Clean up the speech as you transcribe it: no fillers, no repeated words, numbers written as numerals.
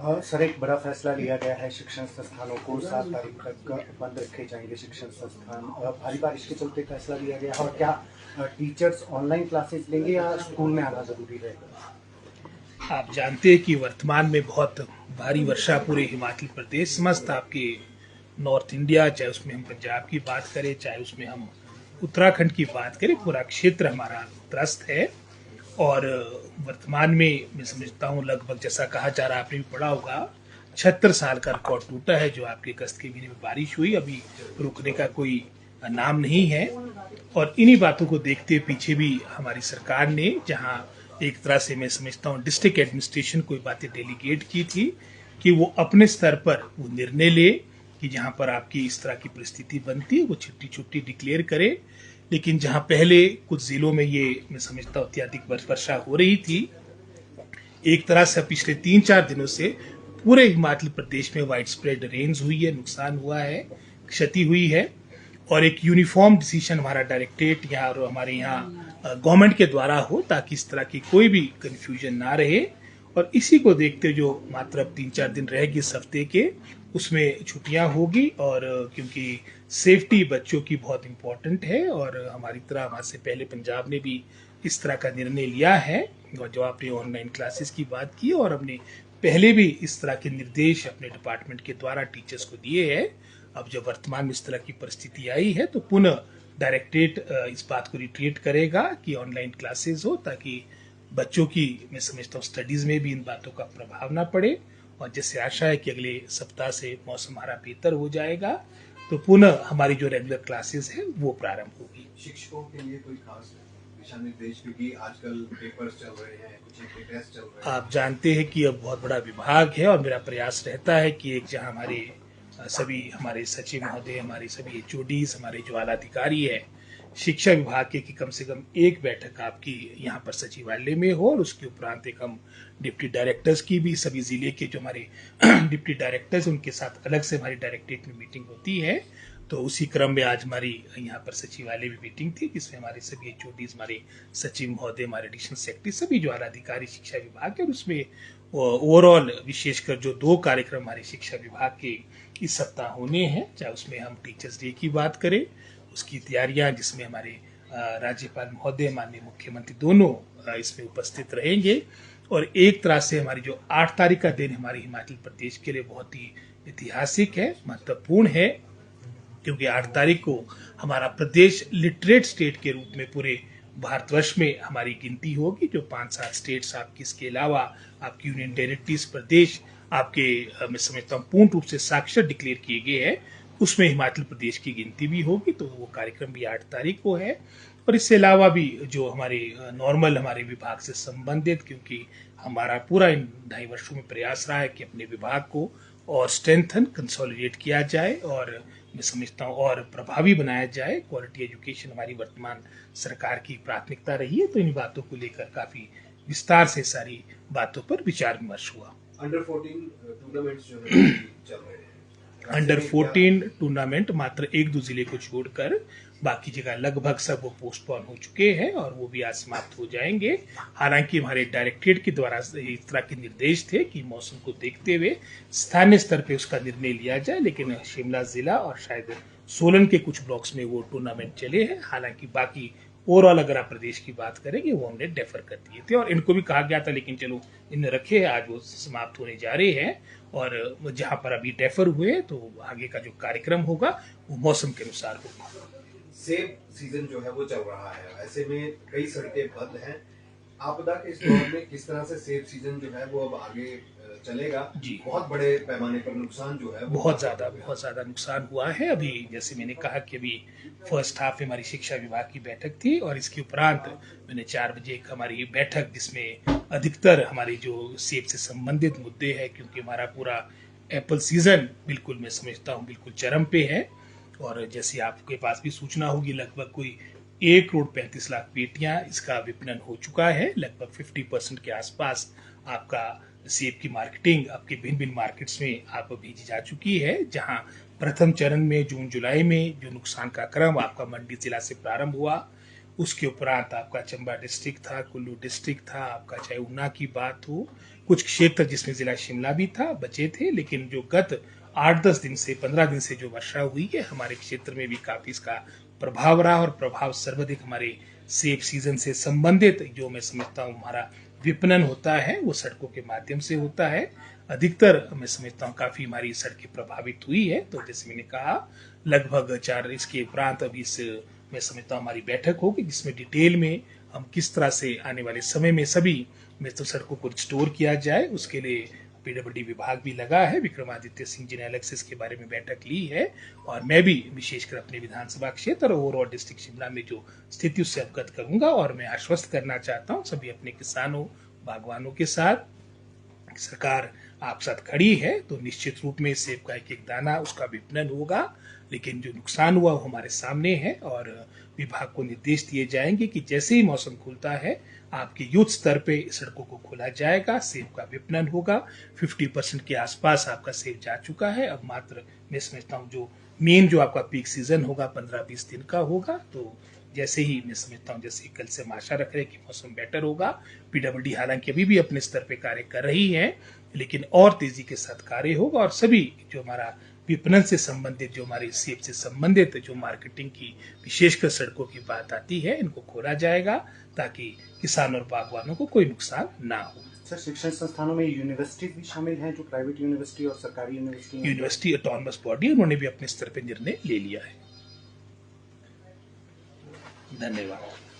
Sir, एक बड़ा फैसला लिया गया है। शिक्षण संस्थानों को 7 तारीख तक बंद रखे जाएंगे शिक्षण संस्थान। भारी बारिश के चलते फैसला लिया गया है। और क्या टीचर्स ऑनलाइन क्लासेस लेंगे या स्कूल में आना जरूरी रहेगा? आप जानते हैं कि वर्तमान में बहुत भारी वर्षा पूरे हिमाचल प्रदेश समस्त आपके नॉर्थ इंडिया, चाहे उसमें हम पंजाब की बात करें, चाहे उसमें हम उत्तराखंड की बात करें, पूरा क्षेत्र हमारा त्रस्त है। और वर्तमान में मैं समझता हूँ लगभग जैसा कहा जा रहा है, आपने भी पढ़ा होगा, 76 साल का रिकॉर्ड टूटा है जो आपके अगस्त के महीने में बारिश हुई। अभी रुकने का कोई नाम नहीं है। और इन्हीं बातों को देखते पीछे भी हमारी सरकार ने, जहां एक तरह से मैं समझता हूँ डिस्ट्रिक्ट एडमिनिस्ट्रेशन को बातें डेलीगेट की थी कि वो अपने स्तर पर वो निर्णय ले कि जहां पर आपकी इस तरह की परिस्थिति बनती है वो छुट्टी छुट्टी डिक्लेयर करे। लेकिन जहां पहले कुछ जिलों में ये मैं समझता हूँ अत्यधिक वर्षा हो रही थी, एक तरह से पिछले 3-4 दिनों से पूरे हिमाचल प्रदेश में वाइड स्प्रेड रेन्स हुई है, नुकसान हुआ है, क्षति हुई है। और एक यूनिफॉर्म डिसीजन हमारा डायरेक्टरेट या हमारे यहाँ गवर्नमेंट के द्वारा हो ताकि इस तरह की कोई भी कंफ्यूजन ना रहे। और इसी को देखते जो मात्र अब 3-4 दिन रहेगी इस हफ्ते के, उसमें छुट्टियां होगी। और क्योंकि सेफ्टी बच्चों की बहुत इंपॉर्टेंट है और हमारी तरह वहां से पहले पंजाब ने भी इस तरह का निर्णय लिया है। और जो आपने ऑनलाइन क्लासेस की बात की, और हमने पहले भी इस तरह के निर्देश अपने डिपार्टमेंट के द्वारा टीचर्स को दिए हैं। अब जब वर्तमान में इस तरह की परिस्थिति आई है तो पुनः डायरेक्टरेट इस बात को रिट्रीट करेगा कि ऑनलाइन क्लासेस हो ताकि बच्चों की मैं समझता हूँ स्टडीज में भी इन बातों का प्रभाव ना पड़े। और जैसे आशा है कि अगले सप्ताह से मौसम हमारा बेहतर हो जाएगा तो पुनः हमारी जो रेगुलर क्लासेस है वो प्रारंभ होगी। शिक्षकों के लिए कोई खास दिशा निर्देश, क्योंकि आजकल पेपर्स चल रहे हैं, कुछ इनके टेस्ट चल रहे हैं। आप जानते हैं कि अब बहुत बड़ा विभाग है और मेरा प्रयास रहता है कि एक जहां हमारे सभी हमारे सचिव महोदय, हमारे सभी एचओडीज, हमारे जो आला अधिकारी है शिक्षा विभाग के, कि कम से कम एक बैठक आपकी यहाँ पर सचिवालय में हो। और उसके उपरांत एक हम डिप्टी डायरेक्टर्स की भी, सभी जिले के जो हमारे डिप्टी डायरेक्टर्स उनके साथ अलग से हमारी डायरेक्टरेट में मीटिंग होती है। तो उसी क्रम में आज हमारी यहाँ पर सचिवालय में मीटिंग थी जिसमें हमारे सभी एचओडीज, हमारे सचिव महोदय, हमारे एडिशनल सेक्रेटरी, सभी जो आला अधिकारी शिक्षा विभाग है, और उसमें ओवरऑल विशेषकर जो 2 कार्यक्रम हमारे शिक्षा विभाग के इस सप्ताह होने हैं, चाहे उसमें हम टीचर्स डे की बात करें, उसकी तैयारियां जिसमें हमारे राज्यपाल महोदय, माननीय मुख्यमंत्री दोनों इसमें उपस्थित रहेंगे। और एक तरह से हमारी जो 8 तारीख का दिन हमारे हिमाचल प्रदेश के लिए बहुत ही ऐतिहासिक है, महत्वपूर्ण है, क्योंकि 8 तारीख को हमारा प्रदेश लिटरेट स्टेट के रूप में पूरे भारतवर्ष में हमारी गिनती होगी। जो 5-7 स्टेट्स आपकी, इसके अलावा आपकी यूनियन टेरिटरीज प्रदेश आपके मैं समझता हूँ पूर्ण रूप से साक्षर डिक्लेयर किए गए हैं, उसमें हिमाचल प्रदेश की गिनती भी होगी। तो वो कार्यक्रम भी 8 तारीख को है। और इससे अलावा भी जो हमारे नॉर्मल हमारे विभाग से संबंधित, क्योंकि हमारा पूरा इन 2.5 वर्षों में प्रयास रहा है कि अपने विभाग को और स्ट्रेंथन, कंसोलिडेट किया जाए और मैं समझता हूँ और प्रभावी बनाया जाए। क्वालिटी एजुकेशन हमारी वर्तमान सरकार की प्राथमिकता रही है। तो इन बातों को लेकर काफी विस्तार से सारी बातों पर विचार विमर्श हुआ। अंडर 14 टूर्नामेंट्स जो है चल रहे हैं। अंडर 14 टूर्नामेंट मात्र 1-2 जिले को छोड़कर बाकी जगह लगभग सब वो पोस्टपोन हो चुके हैं और वो भी आज समाप्त हो जाएंगे। हालांकि हमारे डायरेक्टरेट के द्वारा इस तरह के निर्देश थे कि मौसम को देखते हुए स्थानीय स्तर पे उसका निर्णय लिया जाए, लेकिन शिमला जिला और शायद सोलन के कुछ ब्लॉक्स में वो टूर्नामेंट चले हैं। हालांकि बाकी ओवरऑल अगर आप प्रदेश की बात करेंगे वो हमने डेफर कर दिए थे और इनको भी कहा गया था, लेकिन चलो इन्हें रखे, आज वो समाप्त होने जा रहे हैं। और जहां पर अभी डेफर हुए तो आगे का जो कार्यक्रम होगा वो मौसम के अनुसार होगा। सेब सीजन जो है वो चल रहा है, ऐसे में कई सड़कें बंद हैं। आपदा के इस दौर में किस तरह से सेब सीजन जो है वो अब आगे चलेगा? जी, बहुत बड़े पैमाने पर नुकसान जो है बहुत ज्यादा नुकसान हुआ है। अभी जैसे मैंने कहा कि अभी फर्स्ट हाफ में हमारी शिक्षा विभाग की बैठक थी और इसके उपरांत मैंने 4 बजे एक हमारी बैठक जिसमें अधिकतर हमारी जो सेब से संबंधित मुद्दे हैं, क्योंकि हमारा पूरा एप्पल सीजन बिल्कुल मैं समझता हूँ बिल्कुल चरम पे है। और जैसे आपके पास भी सूचना होगी, लगभग कोई 1,35,00,000 पेटियां इसका विपणन हो चुका है। लगभग 50% के आसपास आपका सेब की मार्केटिंग आपके भिन्न भिन्न मार्केट्स में आप भेजी जा चुकी है। जहां प्रथम चरण में जून जुलाई में जो नुकसान का क्रम आपका मंडी जिला से प्रारंभ हुआ, उसके उपरांत आपका चंबा डिस्ट्रिक्ट था, कुल्लू डिस्ट्रिक्ट था, आपका चाहे ऊना की बात हो, कुछ क्षेत्र जिसमें जिला शिमला भी था बचे थे, लेकिन जो गत 8-10 दिन से 15 दिन से जो वर्षा हुई है हमारे क्षेत्र में भी काफी इसका प्रभाव रहा, और प्रभाव सर्वाधिक हमारे सेब सीजन से संबंधित जो मैं समझता हूँ हमारा विपणन होता है वो सड़कों के माध्यम से होता है। अधिकतर मैं समझता हूँ काफी हमारी सड़कें प्रभावित हुई है। तो जैसे मैंने कहा लगभग 4 इसके उपरांत अभी इस मैं समझता हूँ हमारी बैठक होगी जिसमें डिटेल में हम किस तरह से आने वाले समय में सभी में तो सड़कों को रिस्टोर किया जाए, उसके लिए पीडब्ल्यूडी विभाग भी लगा है। विक्रमादित्य सिंह जी ने अलग से इसके बारे में बैठक ली है, और मैं भी विशेषकर अपने विधानसभा क्षेत्र और ओवरऑल डिस्ट्रिक्ट शिमला में जो स्थिति उससे अवगत करूंगा। और मैं आश्वस्त करना चाहता हूं सभी अपने किसानों बागवानों के साथ, सरकार आप साथ खड़ी है, तो निश्चित रूप में सेब का एक एक दाना उसका विपणन होगा, लेकिन जो नुकसान हुआ वो हमारे सामने है। और विभाग को निर्देश दिए जाएंगे कि जैसे ही मौसम खुलता है आपके युद्ध स्तर पे सड़कों को खोला जाएगा, सेब का विपणन होगा। 50% के आसपास आपका सेब जा चुका है, अब मात्र मैं समझता हूँ जो मेन जो आपका पीक सीजन होगा 15-20 दिन का होगा। तो जैसे ही मैं समझता हूँ जैसे कल से हम आशा रख रहे हैं कि मौसम बेटर होगा। पीडब्ल्यूडी हालांकि अभी भी अपने स्तर पे कार्य कर रही है, लेकिन और तेजी के साथ कार्य होगा, और सभी जो हमारा विपणन से संबंधित जो हमारे सेब से संबंधित जो मार्केटिंग की विशेषकर सड़कों की बात आती है इनको खोला जाएगा ताकि किसान और बागवानों को कोई नुकसान ना हो। सर, शिक्षण संस्थानों में यूनिवर्सिटीज भी शामिल हैं, जो प्राइवेट यूनिवर्सिटी और सरकारी यूनिवर्सिटी? यूनिवर्सिटी ऑटोनमस बॉडी, उन्होंने भी अपने स्तर पर निर्णय ले लिया है। धन्यवाद।